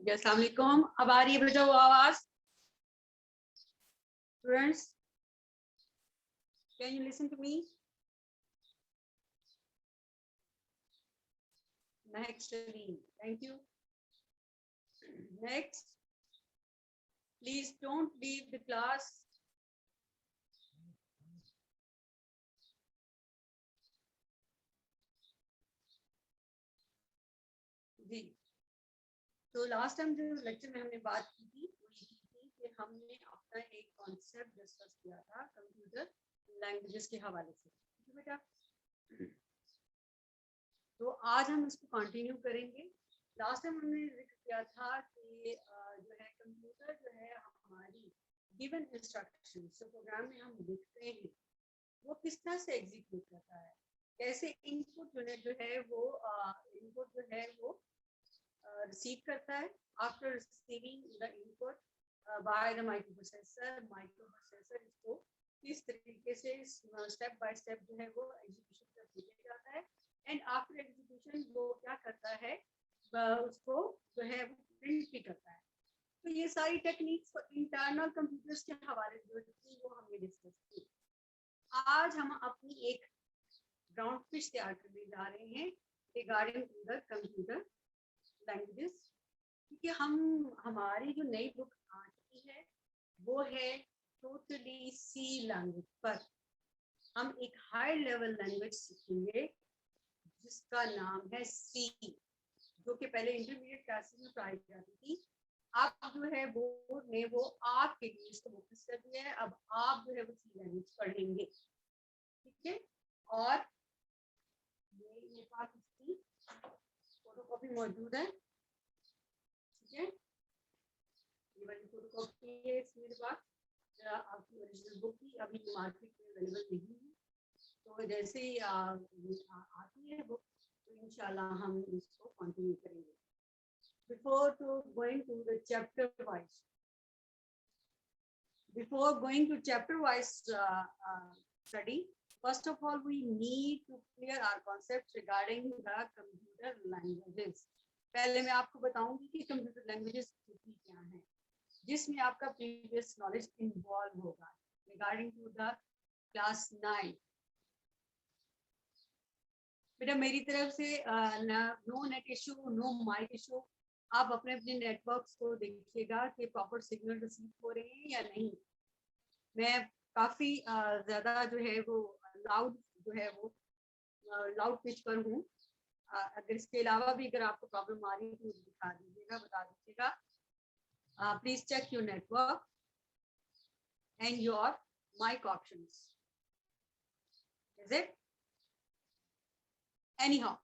अस्सलाम वालेकुम। अब आ रही है बेटा वो आवाज? Students, can you listen to me? Next, thank you. Next, please don't leave the class. जी, तो लास्ट टाइम जो लेक्चर में हमने बात की थी वो ये थी कि हमने अपना एक कॉन्सेप्ट डिस्कस किया था कंप्यूटर लैंग्वेजेस के हवाले से, ठीक है बेटा? तो आज हम इसको कंटिन्यू करेंगे। लास्ट टाइम हमने जिक्र किया था कि जो है कंप्यूटर जो है हमारी गिवन इंस्ट्रक्शन जो प्रोग्राम में हम लिखते हैं वो किस तरह से एग्जीक्यूट करता है, कैसे इनपुट जो है वो इनपुट जो है वो रिसीव करता है। After receiving the input by the microprocessor इसको किस तरीके से स्टेप बाय स्टेप जो है वो एग्जीक्यूशन कर दिया जाता है। एंड आफ्टर एग्जीक्यूशन वो क्या करता है, उसको जो है वो प्रिंट भी करता है। तो ये सारी टेक्निक्स इंटरनल कंप्यूटर्स के हवाले से जो थी वो हमने डिस्कस की। आज हम अपनी एक ग्राउंड फिश तैयार करने जा रहे हैं रिगार्डिंग द कंप्यूटर लैंग्वेजेस, क्योंकि हमारी जो नई बुक आ चुकी है वो है टोटली सी लैंग्वेज पर। हम एक हाई लेवल लैंग्वेज सीखेंगे जिसका नाम है सी, जो कि पहले इंटरमीडिएट क्लासेस में पढ़ाई जाती थी। अब जो है बोर्ड ने वो आपके लिए इसको फोकस कर दिया है। अब आप जो है वो सी लैंग्वेज पढ़ेंगे, ठीक है? और मेरे पास इसकी फोटोकॉपी मौजूद है, ठीक है? ये वाली फोटोकॉपी है मेरे पास। आपकी ओरिजिनल बुक की अभी मार्केट में अवेलेबल नहीं है, तो जैसे ही आती है बुक तो इंशाल्लाह हम इसको कंटिन्यू करेंगे। Before going to the chapter wise, study, first of all we need to clear our concepts regarding the computer languages. पहले मैं आपको बताऊंगी कि कंप्यूटर लैंग्वेजेस क्या हैं, जिसमें आपका प्रीवियस नॉलेज इन्वॉल्व होगा रिगार्डिंग टू द क्लास 9। बेटा मेरी तरफ से no net issue, no mic issue. आप अपने अपने नेटवर्क्स को देखिएगा कि प्रॉपर सिग्नल रिसीव हो रहे हैं या नहीं। मैं काफ़ी ज़्यादा जो है वो लाउड जो है वो लाउड पिच पर हूँ। अगर इसके अलावा भी अगर आपको प्रॉब्लम आ रही है तो मुझे दिखा दीजिएगा, बता दीजिएगा। Please check your network and your mic options. Is it anyhow,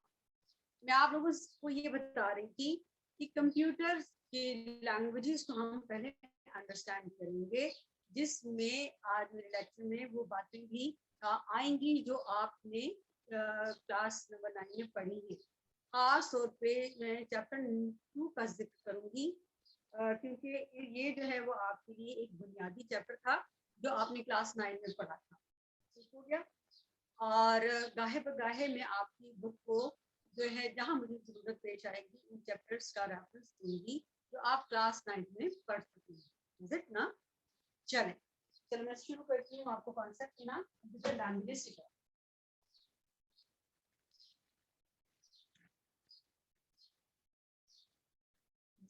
मैं आप लोगों को ये बता रही थी कि कंप्यूटर के लैंग्वेजेस को हम पहले अंडरस्टैंड करेंगे, जिसमें आज मेरे लेक्चर में वो बातें भी आएंगी जो आपने क्लास नंबर 9 में पढ़ी है। खास तौर पे मैं चैप्टर 2 का जिक्र करूंगी, क्योंकि ये जो है वो आपके लिए एक बुनियादी चैप्टर था जो आपने क्लास 9 में पढ़ा था, ठीक हो गया? और गाहे बगाहे में आपकी बुक को जो है जहाँ मुझे जरूरत पेश आएगी उन चैप्टर्स का रेफरेंस दूंगी जो आप क्लास 9 में पढ़ सकते हैं। इज इट ना? चलो मैं शुरू करती हूँ आपको कॉन्सेप्ट ना कंप्यूटर लैंग्वेजेस सिखाओ।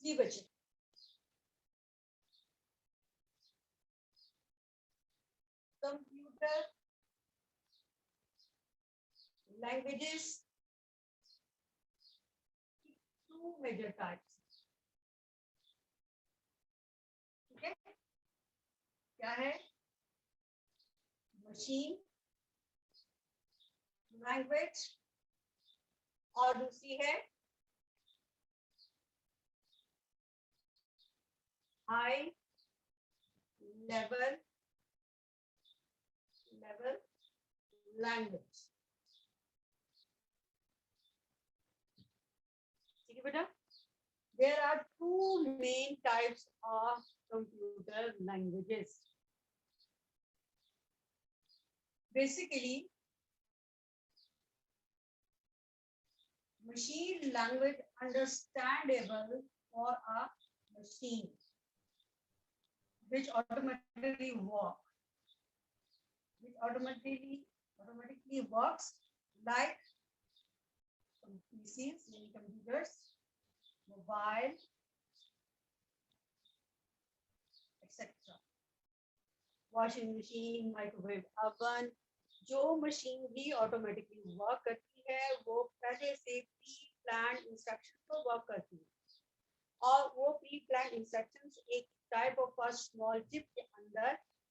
जी बच्चे, computer languages two major types, ठीक है? क्या है? मशीन लैंग्वेज और दूसरी है हाई लेवल लैंग्वेज, ठीक है बेटा? There are two main types of computer languages. Basically, machine language understandable for a machine which automatically works like PCs, mini computers, mobile, etc. Washing machine, microwave oven, जो machine भी automatically work करती है वो पहले से pre plan instruction को work करती है और वो प्री प्लान इंस्ट्रक्शंस एक टाइप ऑफ स्मॉल चिप के अंदर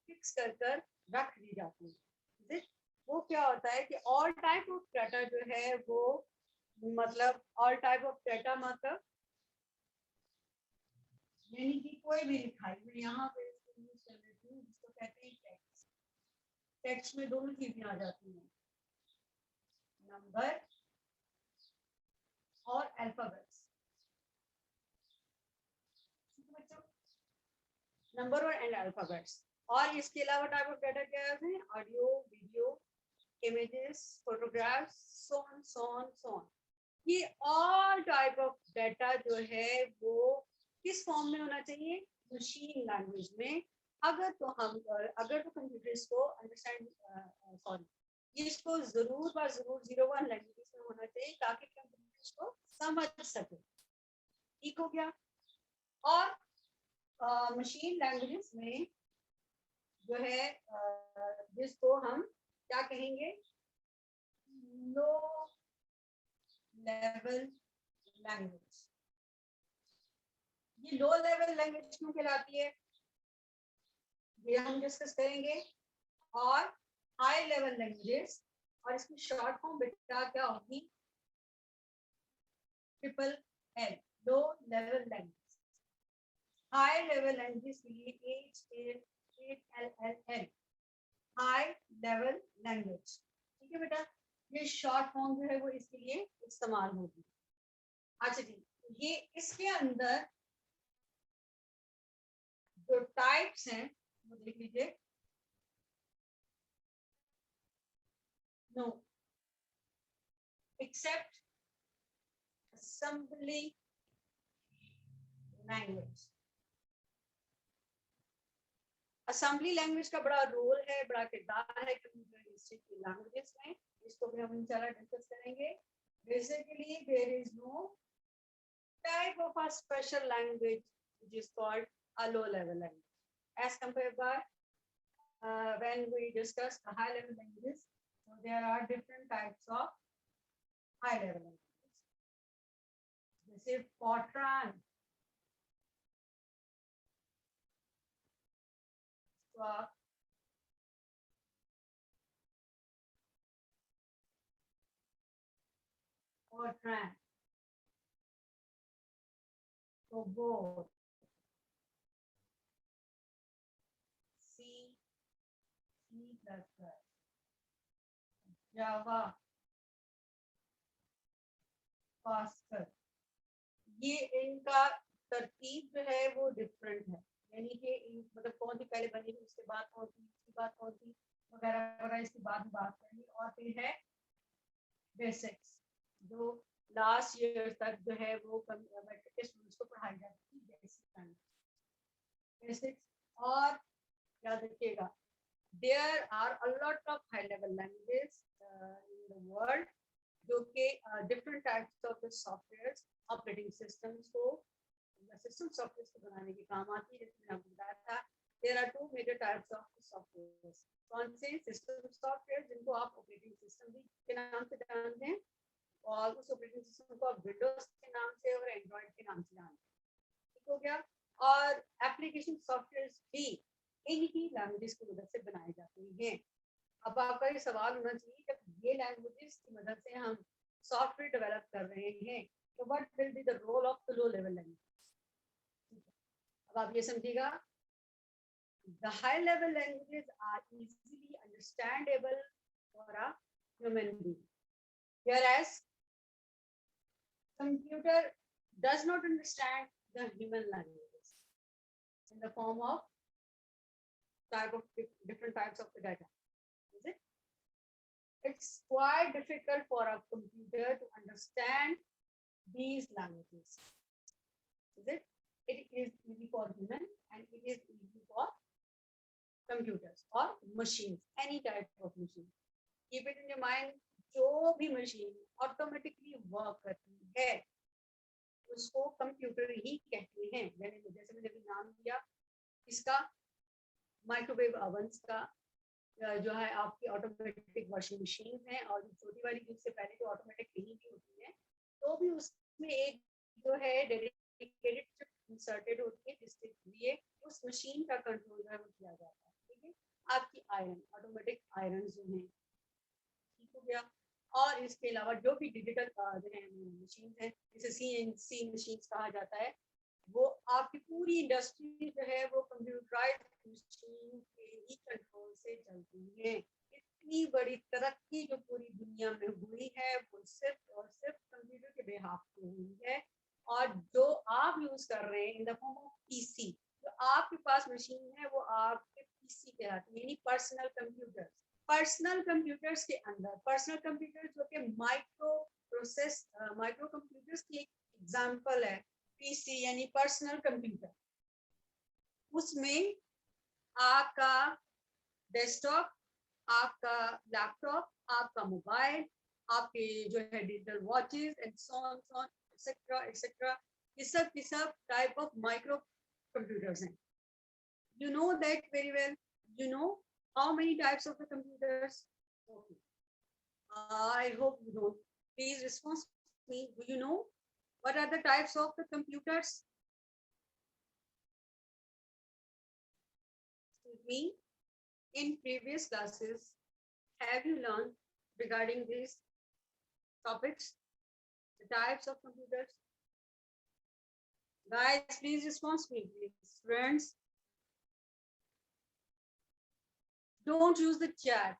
फिक्स कर रख दी जाती है। वो क्या होता है कि ऑल टाइप ऑफ डाटा जो है वो मतलब ऑल टाइप ऑफ डाटा मतलब यानी कि कोई भी लिखाई मैं यहाँ पे यूज कर लेती हूँ जिसको कहते हैं टेक्स्ट। टेक्स्ट में दोनों चीजें आ जाती हैं, नंबर और अल्फाबेट्स। नंबर और एंड अल्फाबेट्स। और इसके अलावा टाइप ऑफ डाटा क्या है? Audio, video, images, photographs, so on. ये ऑल टाइप ऑफ डाटा जो है वो किस फॉर्म में होना चाहिए? मशीन लैंग्वेज में। अगर तो कंप्यूटर्स को अंडरस्टैंड इसको जरूर 01 लैंग्वेज में होना चाहिए ताकि कंप्यूटर्स को समझ सके। ठीक हो गया। और मशीन लैंग्वेज में जो है जिसको हम क्या कहेंगे? लो लेवल लैंग्वेज। ये लो लेवल लैंग्वेज क्यों कहलाती है ये हम डिस्कस करेंगे। और हाई लेवल लैंग्वेज, और इसकी शॉर्ट फॉर्म बेटा क्या होगी? ट्रिपल एल, लो level language. High level language के लिए HLLL, हाई लेवल लैंग्वेज। ठीक है बेटा, ये शॉर्ट फॉर्म जो है वो इसके लिए इस्तेमाल होगी। अच्छा जी, ये इसके अंदर जो टाइप्स हैं वो देख लीजिए। No except assembly language. Assembly language का बड़ा रोल है, बड़ा किरदार है कंप्यूटर इंस्टीट्यूट की लैंग्वेजेस में। इसको भी हम इंशाल्लाह डिस्कस करेंगे। Basically there is no type of a special language which is called a low level language as compared by when we discuss the high level languages. So there are different types of high level languages. This is Fortran, Fortran, Cobol, C, C++, Java, Pascal। ये इनका तरतीब जो है वो different है, यानी कि मतलब कौन सी पहले बनेगी, उसके बाद कौन सी, उसके बाद कौन सी वगैरह वगैरह, इसके बाद में बात करेंगे। और फिर है बेसिक्स, जो लास्ट ईयर तक जो है वो मैट्रिक के स्टूडेंट्स को पढ़ाई जाती है। बेसिक्स। और याद रखिएगा there are a lot of high level languages in the world जो कि different types of the software operating systems को सिस्टम सॉफ्टवेयर को बनाने के काम आती है। जैसे मैंने आपको बताया था there are 2 major types of software. कौन से? सिस्टम सॉफ्टवेयर जिनको आप ऑपरेटिंग सिस्टम भी के नाम से जानते हैं, और उस ऑपरेटिंग सिस्टम को आप विंडोज के नाम से और एंड्रॉइड के नाम से जानते हैं। ठीक हो गया। और एप्लीकेशन सॉफ्टवेयर भी इन्हीं लैंग्वेजेस की मदद से बनाए जाते हैं। अब आपका ये सवाल होना चाहिए जब ये लैंग्वेजेस की मदद से हम सॉफ्टवेयर डेवलप कर रहे हैं तो what will be the role of the low level language. अब आप ये समझिएगा, the high level languages are easily understandable for a human being, whereas computer does not understand the human languages in the form of different types of data. Is it? It's quite difficult for a computer to understand these languages. Is it? It is easy for human and it is easy for computers or machines, any type of machine. Keep it in your mind, जो भी machine automatically work करती है उसको computer ही कहते हैं। जैसे मैंने अभी नाम दिया इसका, माइक्रोवेव ओवन्स का, जो है आपकी ऑटोमेटिक वॉशिंग मशीन है, और जो छोटी वाली जिससे पहले जो ऑटोमेटिक नहीं भी होती है, तो भी उसमें एक जो है डेडिकेटेड चिप इंसर्टेड होती है जिसके लिए उस मशीन का कंट्रोल जो है वो किया जाता है। ठीक है, आपकी आयरन, ऑटोमेटिक आयरन जो है, ठीक हो गया। और इसके अलावा जो भी डिजिटल जो है मशीन है, जिसे CNC मशीन कहा जाता है, वो आपकी पूरी इंडस्ट्री जो है वो कंप्यूटराइज्ड मशीन के ही कंट्रोल से चलती है। इतनी बड़ी तरक्की जो पूरी दुनिया में हुई है वो सिर्फ और सिर्फ कंप्यूटर के बेहाफ पे हुई है। और जो आप यूज कर रहे हैं in the form of PC, जो आपके पास मशीन है वो आपके पीसी कहलाती है, यानी पर्सनल कंप्यूटर। पर्सनल कंप्यूटर्स के अंदर, पर्सनल कंप्यूटर जो कि माइक्रो कंप्यूटर्स की एक एग्जांपल है पीसी यानी पर्सनल कंप्यूटर। उसमें आपका डेस्कटॉप, आपका लैपटॉप, आपका मोबाइल, आपके जो है digital watches and so on etcetera etcetera, ये सब टाइप ऑफ माइक्रो कंप्यूटर्स हैं। You know that very well. You know how many types of the computers? Okay. I hope you know. Please respond to me. Do you know what are the types of the computers? Excuse me. In previous classes, have you learned regarding these topics, the types of computers? Guys, please respond to me, please. Friends, don't use the chat.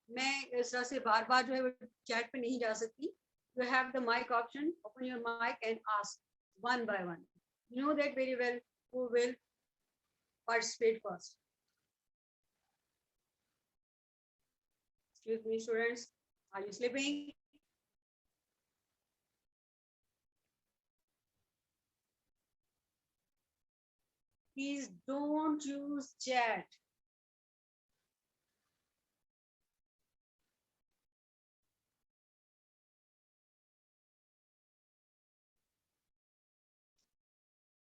मैं इस तरह से बार बार जो है chat पे नहीं जा सकती. You have the mic option. Open your mic and ask one by one. You know that very well. Who will participate first? Excuse me, students. Are you sleeping? Please don't use chat.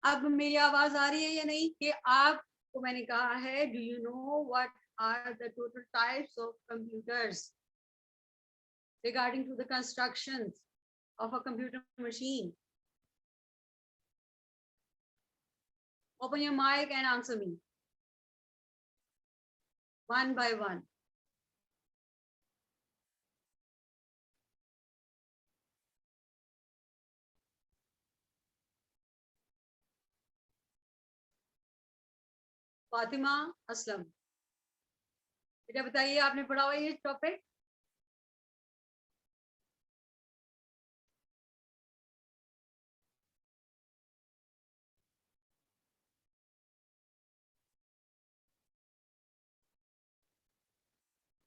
अब मेरी आवाज आ रही है या नहीं? कि आपको मैंने कहा है, do you know what are the total types of computers regarding to the constructions of a computer machine? Open your mic and answer me. One by one. Fatima Aslam, बेटा बताइए, आपने पढ़ा हुआ ये टॉपिक?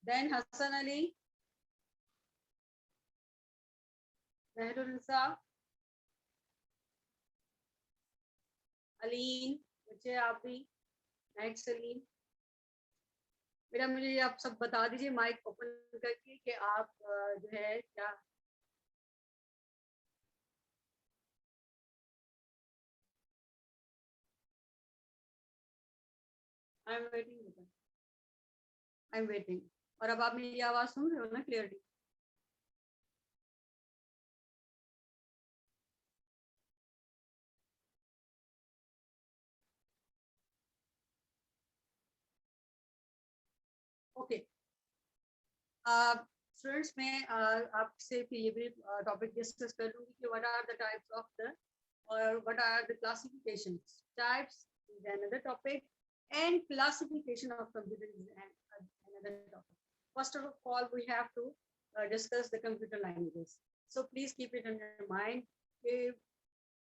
देन हसन अली, मेहरुनिसा, अलीन, बच्चे आप भी, नेक्स्ट अलीन। बेटा मुझे आप सब बता दीजिए माइक ओपन करके कि आप जो है क्या आई एम वेटिंग बेटा, आई एम वेटिंग। और अब आप मेरी आवाज सुन रहे हो ना क्लियरली? ओके स्टूडेंट्स, मैं आपसे फिर ये भी टॉपिक डिस्कस कर लूंगी कि what are the types of the और what are the classifications. Types is another topic and classification of computer is another topic. First of all, we have to discuss the computer languages. So please keep it in your mind.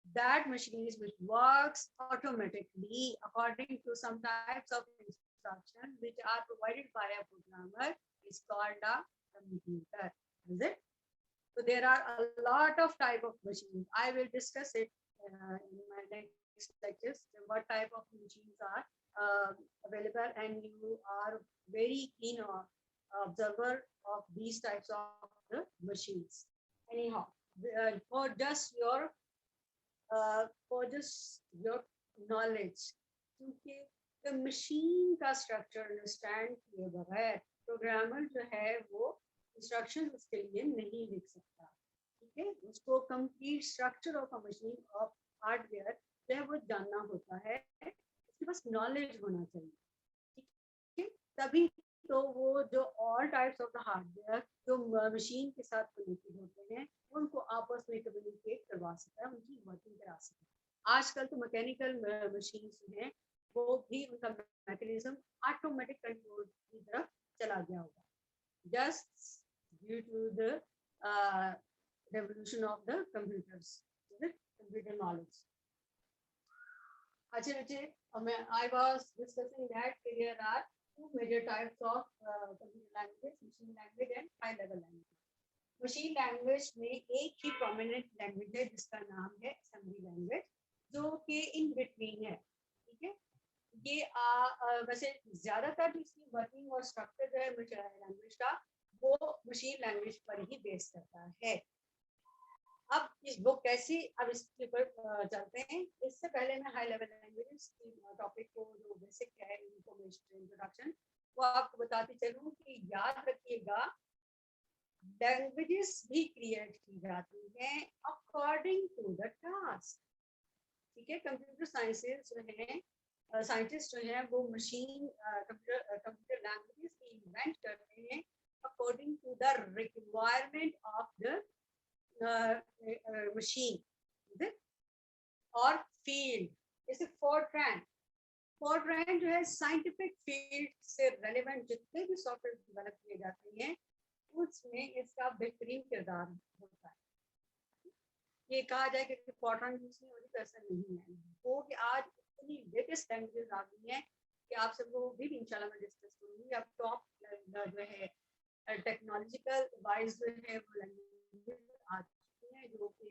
That machines which works automatically according to some types of instructions which are provided by a programmer is called a computer. Is it? So there are a lot of type of machines. I will discuss it in my next lectures what type of machines are available, and you are very keen observer of these types of the machines. Anyhow, for just your knowledge, क्योंकि the machine का structure understand किए बगैर programmer जो है वो instruction उसके लिए नहीं लिख सकता, ठीक है। उसको complete structure of a machine of hardware जो है वो जानना होता है, उसके पास नॉलेज होना चाहिए, ठीक है। तभी तो वो जो all types of the hardware जो मशीन के साथ कनेक्टेड होते हैं उनको आपस में कम्युनिकेट करवा सकता है, उनकी वर्किंग करा सकता है। आजकल तो मैकेनिकल मशीन हैं वो भी उनका मैकेनिज्म ऑटोमेटिक कंट्रोल की तरफ चला गया होगा, just due to the revolution of the computers, the computer knowledge. I was discussing that there are two major types of computer languages, machine language and high level language. Machine language में एक ही prominent language है जिसका नाम है assembly language, जो कि in between है, ठीक है। ये वैसे ज्यादातर इसकी वर्किंग और स्ट्रक्चर जो है लैंग्वेज का वो मशीन लैंग्वेज पर ही बेस करता है। अब इस बुक कैसी, अब इसके ऊपर चलते हैं। इससे पहले मैं हाई लेवल लैंग्वेजेस टॉपिक को जो बेसिक है इंफॉर्मेशन इंट्रोडक्शन वो आपको बताती चलूं कि याद रखिएगा लैंग्वेजेस भी क्रिएट की जाती हैं अकॉर्डिंग टू द टास्क, ठीक है। कंप्यूटर साइंसेस जो है साइंटिस्ट जो है वो मशीन कंप्यूटर लैंग्वेजेस की इन्वेंट करते हैं according to the requirement of the machine और फील्ड। जैसे फोरट्रैन जो है साइंटिफिक फील्ड से रेलेवेंट जितने भी सॉफ्टवेयर डेवलप किए जाते हैं उसमें इसका बेहतरीन किरदार होता है। ये कहा जाए कि फोरट्रैन यूज नहीं होती तो ऐसा नहीं है, वो कि आज इतनी लेटेस्ट लैंग्वेजेस आ गई हैं कि आप सबको वो भी इंशाल्लाह मैं डिस्कस करूंगी। अब टॉप जो है टेक्नोलॉजिकल वाइज जो है वो लैंग्वेज आ चुकी हैं जो कि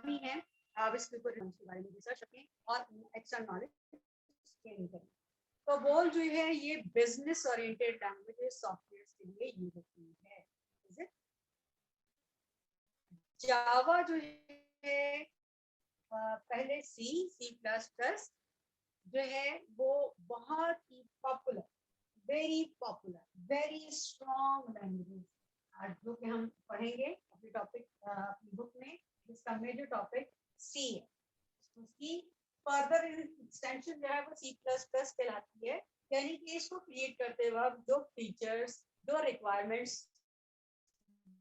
भी हैं। आप इसके ऊपर इसके बारे में रिसर्च करें और एक्स्ट्रा नॉलेज गेन करें। तो बोल जो है ये बिजनेस ओरिएंटेड लैंग्वेजेस सॉफ्टवेयर के लिए यूज होती है। जावा जो है पहले सी प्लस प्लस जो है वो बहुत ही पॉपुलर, वेरी स्ट्रॉन्ग लैंग्वेज आज जो कि हम पढ़ेंगे अपने टॉपिक अपनी बुक में, जिसका मेजर टॉपिक सी है। उसकी फर्दर एक्सटेंशन जो है वो सी प्लस प्लस कहलाती है, यानी कि इसको क्रिएट करते वक्त जो फीचर्स जो रिक्वायरमेंट्स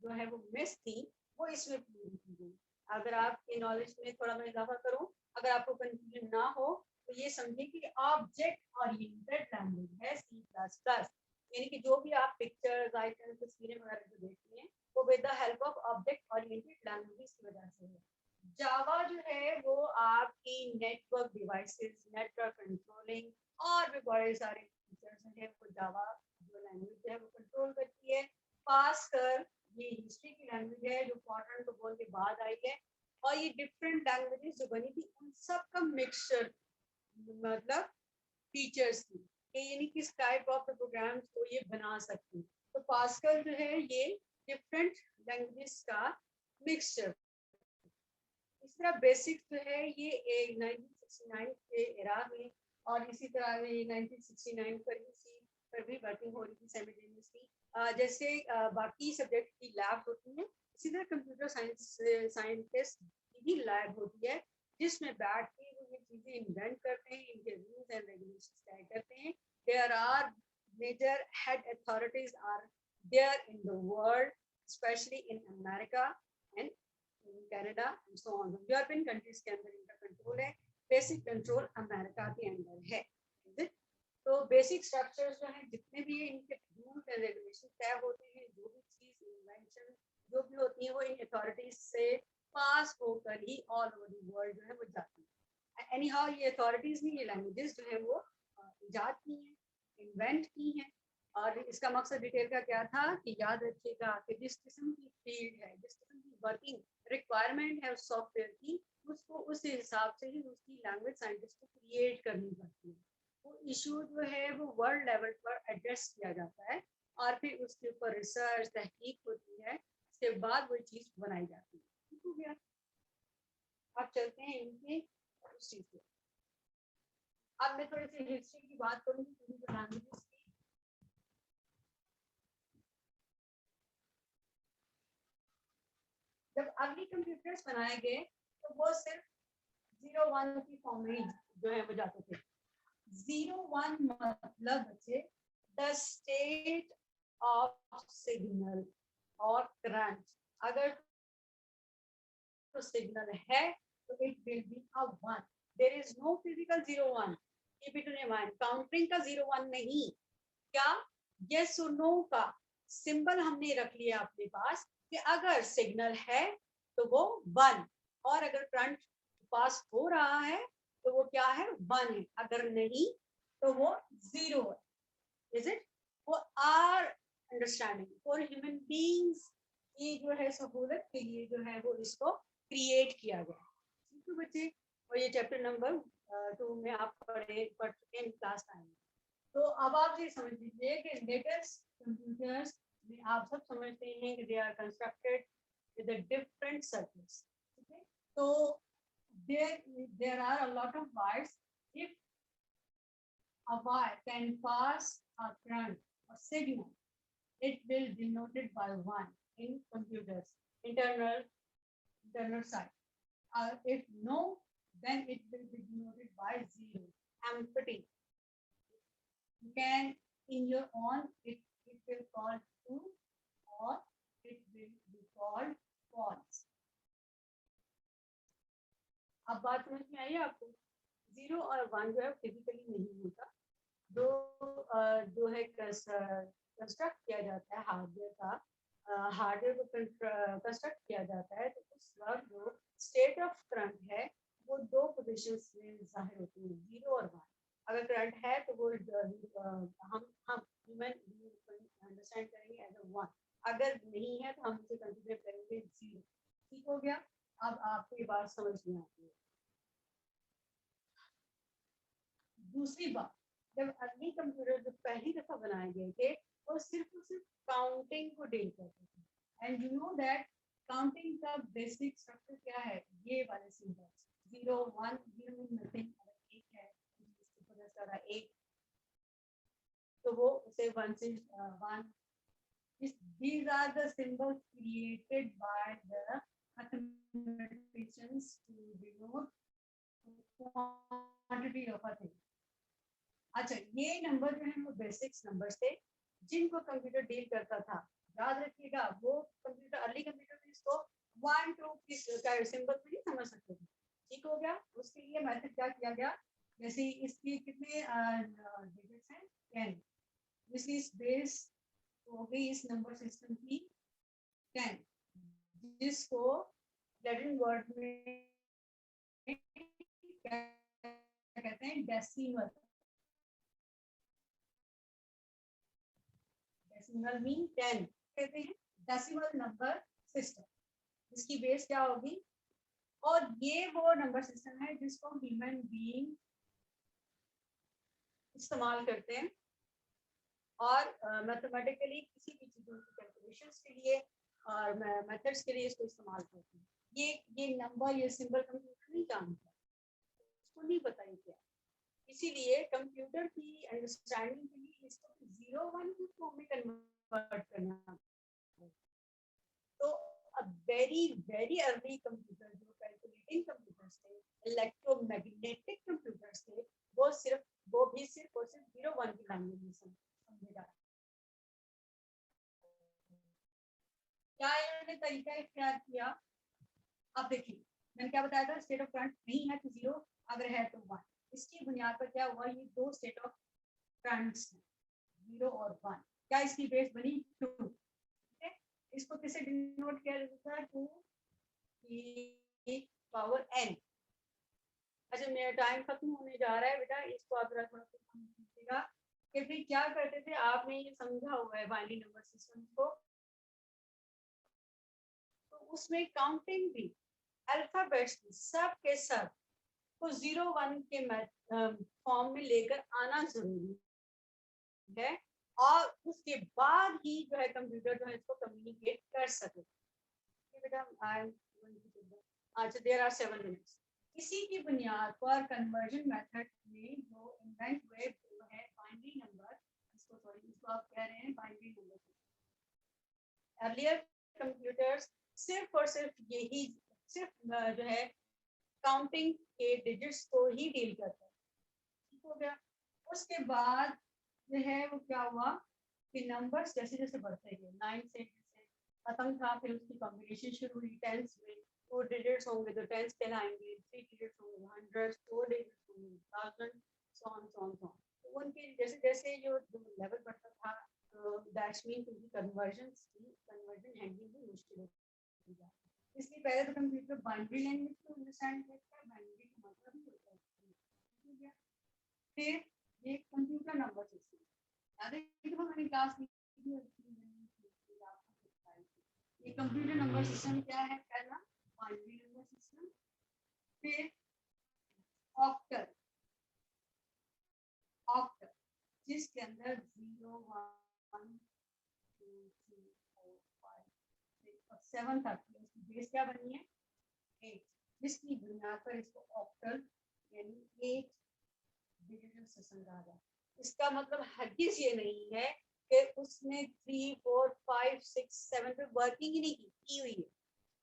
जो है वो मिस थी वो इसमें पूरी की गई। अगर आपके नॉलेज में थोड़ा मैं इजाफा करूं, अगर आपको कंफ्यूजन ना हो तो ये समझिए कि ऑब्जेक्ट ओरिएंटेड लैंग्वेज है सी प्लस प्लस, यानी कि जो भी आप पिक्चर्स आइकन तस्वीरें वगैरह जो देखती हैं वो with the help of object oriented language की वजह से है। जावा जो है वो आपकी नेटवर्क डिवाइसेस, नेटवर्क कंट्रोलिंग और भी बड़े सारे फीचर्स हैं वो जावा जो लैंग्वेज है वो कंट्रोल करती है। खासकर ये हिस्ट्री की लैंग्वेज है जो फॉरट्रैन को बोल के बाद आई है, और ये डिफरेंट लैंग्वेजेस जो बनी थी उन सब का मिक्सचर मतलब फीचर्स थी कि यानी किस टाइप ऑफ प्रोग्राम्स को ये बना सकती। तो पास्कल जो है ये डिफरेंट लैंग्वेजेस का मिक्सचर। इस तरह बेसिक जो है ये 1969 के एरा में और इसी तरह 1969 पर भी वर्किंग हो रही थी साइमल्टेनियसली। जैसे बाकी सब्जेक्ट की लैब होती है इसी तरह कंप्यूटर साइंटिस्ट की भी लैब होती है जिसमें बैठ के वो ये चीजें इन्वेंट करते हैं, इनके रूल्स एंड रेगुलेशंस तय करते हैं। There are major head authorities are there in the world, specially in America and Canada and so on. European countries के अंदर इनका कंट्रोल है, बेसिक कंट्रोल अमेरिका के अंदर है। तो बेसिक स्ट्रक्चर्स जो हैं जितने भी इनके रूल्स एंड रेगुलेशन तय होते हैं, जो भी चीज इन्वेंशन जो भी होती है वो इन अथॉरिटीज से पास होकर ही ऑल ओवर द वर्ल्ड जो है वो जाती है। एनी हाउ ये अथॉरिटीज ने ये लैंग्वेजेस जो है वो इजाद की हैं, इन्वेंट की हैं, और इसका मकसद डिटेल का क्या था कि याद रखिएगा कि जिस किस्म की फील्ड है, जिस किस्म की वर्किंग रिक्वायरमेंट है उस सॉफ्टवेयर की, उसको उस हिसाब से ही उसकी लैंग्वेज साइंटिस्ट को क्रिएट करनी पड़ती है। वो इशू जो है वो वर्ल्ड लेवल पर एड्रेस किया जाता है और फिर उसके ऊपर रिसर्च तहकीक होती है, उसके बाद वो चीज़ बनाई जाती है। ठीक हो गया। अब चलते हैं इनके उस चीज़ पे। अब मैं थोड़ी सी हिस्ट्री की बात करूँगी लैंग्वेजेस की। जब अर्ली कंप्यूटर्स बनाए गए तो वो सिर्फ 0 1 की फॉर्म में जो है वो जाते थे। 0 1 मतलब बच्चे द स्टेट ऑफ सिग्नल और करंट। अगर तो सिग्नल है तो it will be a 1। There is no physical 0 1। Keep it in your mind, counting का 0 1 नहीं। क्या यस और नो का सिंबल हमने रख लिया अपने पास कि अगर सिग्नल है तो वो 1, और अगर करंट पास हो रहा है तो वो क्या है 1 है, अगर नहीं तो वो 0 है। Is it? For our understanding, for human beings, ये जो है सहूलत के लिए जो है वो इसको क्रिएट किया गया। ठीक है बच्चे, और ये चैप्टर नंबर 2 में आप पढ़ चुके हैं क्लास टाइम में। तो अब आप ये समझ लीजिए कि लेटेस्ट कंप्यूटर्स में आप सब समझते हैं कि they are constructed with a different circuits. ठीक है, तो there are a lot of wires. If a wire can pass a current or signal, it will be denoted by 1 in computers internal side. If no, then it will be denoted by 0, empty. You can in your own, it will call true or it will be called false. अब बात समझ में आई आपको? 0 और 1 जो है physically नहीं होता, जो है कंस्ट्रक्ट किया जाता है हार्डवेयर का, हार्डवेयर को कंस्ट्रक्ट किया जाता है, तो उस वक्त जो स्टेट ऑफ करंट है वो 2 पोजीशंस में जाहिर होती है, 0 और 1। अगर करंट है तो वो हम ह्यूमन अंडरस्टैंड करेंगे एज अ 1, अगर नहीं है तो हम इसे कंसीडर करेंगे 0। ठीक हो गया? अब आपको ये बात समझ में आती है। दूसरी बात, जब अर्ली कंप्यूटर जो पहली दफा बनाए गए थे वो सिर्फ और सिर्फ काउंटिंग को डील करते थे। And you know that counting का बेसिक स्ट्रक्चर क्या है? ये वाले सिंबल्स 0 1, 0 नथिंग, अगर 1 है इसको पता चला 1 तो वो उसे 1 से 1। These are the symbols created by the mathematicians to denote quantity of a thing. अच्छा, ये नंबर जो है वो बेसिक्स नंबर्स थे जिनको कंप्यूटर डील करता था। याद रखिएगा, वो कंप्यूटर अर्ली कंप्यूटर में इसको 1 2 का सिंबल भी नहीं समझ सकते थे। ठीक हो गया? उसके लिए मेथड क्या किया गया? जैसे इसकी कितने डिजिट्स हैं? 10। इसकी बेस हो गई इस नंबर सिस्टम की 10, जिसको लैटिन वर्ड में क्या कहते हैं? डेसिमल। डेसिमल मीन 10 कहते हैं, डेसिमल नंबर सिस्टम। इसकी बेस क्या होगी? और ये वो नंबर सिस्टम है जिसको ह्यूमन बीइंग इस्तेमाल करते हैं और मैथमेटिकली किसी भी चीजों की कैलकुलेशंस के लिए और मेथड्स के लिए इसको इस्तेमाल करते हैं। ये नंबर, ये सिंबल कंप्यूटर नहीं जानता, उसको नहीं पता ये क्या। इसीलिए कंप्यूटर की अंडरस्टैंडिंग के लिए इसको 0 1 की फॉर्म में कन्वर्ट करना। तो अ वेरी अर्ली कंप्यूटर जो कैलकुलेटिंग कंप्यूटर्स थे, इलेक्ट्रोमैग्नेटिक कंप्यूटर्स थे, वो भी सिर्फ और सिर्फ 0 1 की लैंग्वेज में समझे जाते। क्या इन्होंने तरीका इख्तियार किया? अब देखिए, मैंने क्या बताया था? स्टेट ऑफ करंट नहीं है तो 0, अगर है तो 1। इसकी बुनियाद पर क्या हुआ? ये 2 स्टेट ऑफ करंट्स हैं, 0 और 1। क्या इसकी बेस बनी? 2। ठीक है, इसको किसे डिनोट किया जाता है? 2 की पावर n। अच्छा, मेरा टाइम खत्म होने जा रहा है बेटा, इसको आप थोड़ा समझिएगा कि फिर क्या करते थे। आपने ये समझा हुआ है बाइनरी नंबर सिस्टम को, तो उसमें काउंटिंग भी अल्फाबेट्स सब के सब को 0-1 के फॉर्म में लेकर आना जरूरी है, और उसके बाद ही जो है कंप्यूटर जो है इसको कम्युनिकेट कर सके। बेटा अच्छा, देयर आर 7 मिनट्स। इसी की बुनियाद पर कन्वर्जन मेथड में जो इन्वेंट हुए वो है बाइनरी नंबर, इसको आप कह रहे हैं बाइनरी नंबर। अर्लियर कंप्यूटर्स सिर्फ और सिर्फ यही जो है काउंटिंग के डिजिट्स को ही डील करता है, ठीक हो गया। उसके बाद जो है वो क्या हुआ कि नंबर्स जैसे जैसे बढ़ते गए, 9 से जैसे खत्म था, फिर उसकी कॉम्बिनेशन शुरू हुई, टेंस में 4 डिजिट्स होंगे तो टेंस कहलाएंगे, 3 डिजिट्स होंगे 100, 4 डिजिट्स होंगे 1000, so on so on so on. तो उनके जैसे जैसे जो लेवल बढ़ता था, दैट्स मीन उनकी कन्वर्जन हैंडलिंग भी मुश्किल होती जाती है। इसलिए पहले तो कंप्यूटर बाइनरी लैंग्वेज को अंडरस्टैंड करता है, बाइनरी का मतलब ही होता है। फिर ये कंप्यूटर नंबर सिस्टम, हमारी क्लास में ये कंप्यूटर नंबर सिस्टम क्या है? पहला बाइनरी नंबर सिस्टम, फिर ऑक्टल, ऑक्टल जिसके अंदर 0 1 2 3 4 5 6 और 7 तक है। उसकी बेस क्या बनी है? 8, जिसकी बुनियाद पर इसको ऑक्टल यानी 8 डिजिटल सिस्टम कहा जाता है। इसका मतलब हरगिज़ ये नहीं है कि उसने 3 4 5 6 7 पे वर्किंग ही नहीं की हुई है।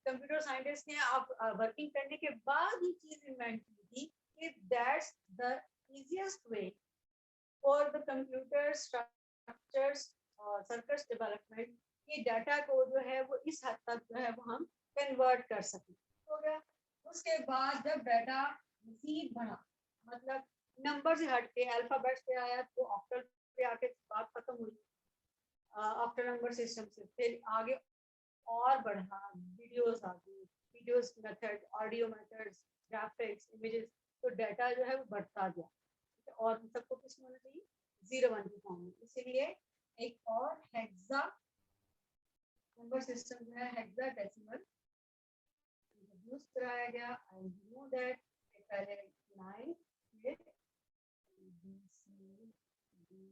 कंप्यूटर साइंटिस्ट ने आप वर्किंग करने के बाद ही चीज इन्वेंट की थी कि that's the easiest way for the computer structures और सर्किट्स डेवलपमेंट, ये डाटा को जो है वो इस हद तक जो है वो हम कन्वर्ट कर सकें। हो गया। उसके बाद जब डाटा मजीद बढ़ा, मतलब नंबर से हट के अल्फाबेट्स पे आया तो ऑक्टल पे आके बात खत्म हुई, ऑक्टल नंबर सिस्टम से फिर आगे और बढ़ा, वीडियोस आ गई, videos method, audio methods, graphics, images, तो डाटा जो है वो बढ़ता गया। और सबको किस में होना चाहिए? 0-1 की फॉर्म में। इसीलिए एक और हेक्सा नंबर सिस्टम जो है हेक्साडेसिमल इंट्रोड्यूस कराया गया। आई नो दैट पहले 9 फिर बी सी डी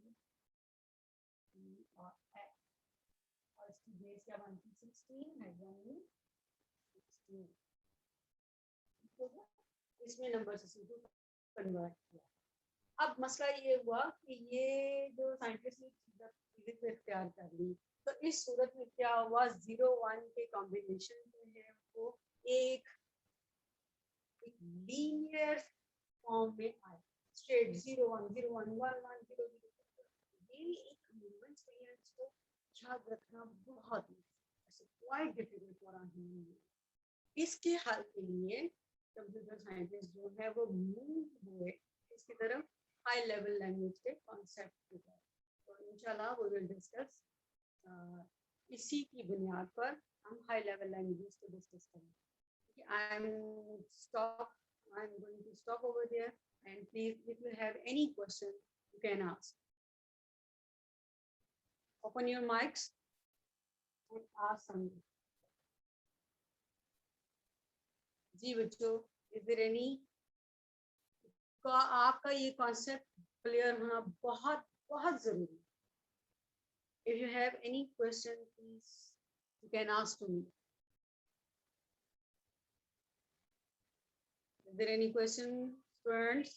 ई और एफ, और इसकी बेस क्या बनती? 16 है, यानी 16 इसमें नंबर सिस्टम को कन्वर्ट किया। अब मसला ये हुआ कि ये जो साइंटिस्ट ने फिजिक्स में इख्तियार कर ली, तो इस सूरत में क्या हुआ? 0-1 के कॉम्बिनेशन जो है वो एक लीनियर फॉर्म में आए, स्ट्रेट 0-1 0-1 1-1 0-0। ये एक मूवमेंट है, इसको याद रखना बहुत quite difficult for a human. इसके हल के लिए कंप्यूटर साइंटिस्ट जो है वो मूव हुए इसकी तरफ हाई लेवल लैंग्वेज के कॉन्सेप्ट के तरफ। तो इंशाल्लाह वो विल डिस्कस, इसी की बुनियाद पर हम हाई लेवल लैंग्वेजेस को डिस्कस करेंगे। I'm going to stop over there, and please, if you have any question, you can ask. Open your mics and ask something. जी बच्चों, is there any? का आपका ये कॉन्सेप्ट क्लियर होना बहुत बहुत जरूरी। If you have any question, please you can ask to me. Is there any question, students?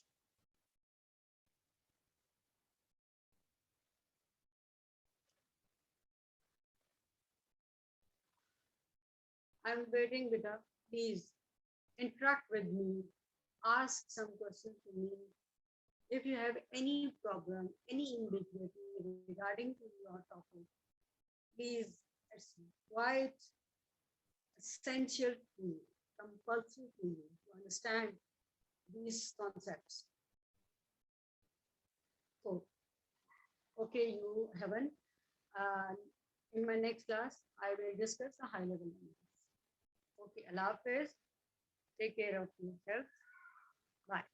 I'm waiting, beta. Please interact with me. Ask some questions to me. If you have any problem, any ambiguity regarding to your topic, please, it's quite essential to you, compulsory to you to understand these concepts. So, okay, you haven't. In my next class, I will discuss the high level languages. Okay, Allah Hafiz. Take care of yourself. Bye.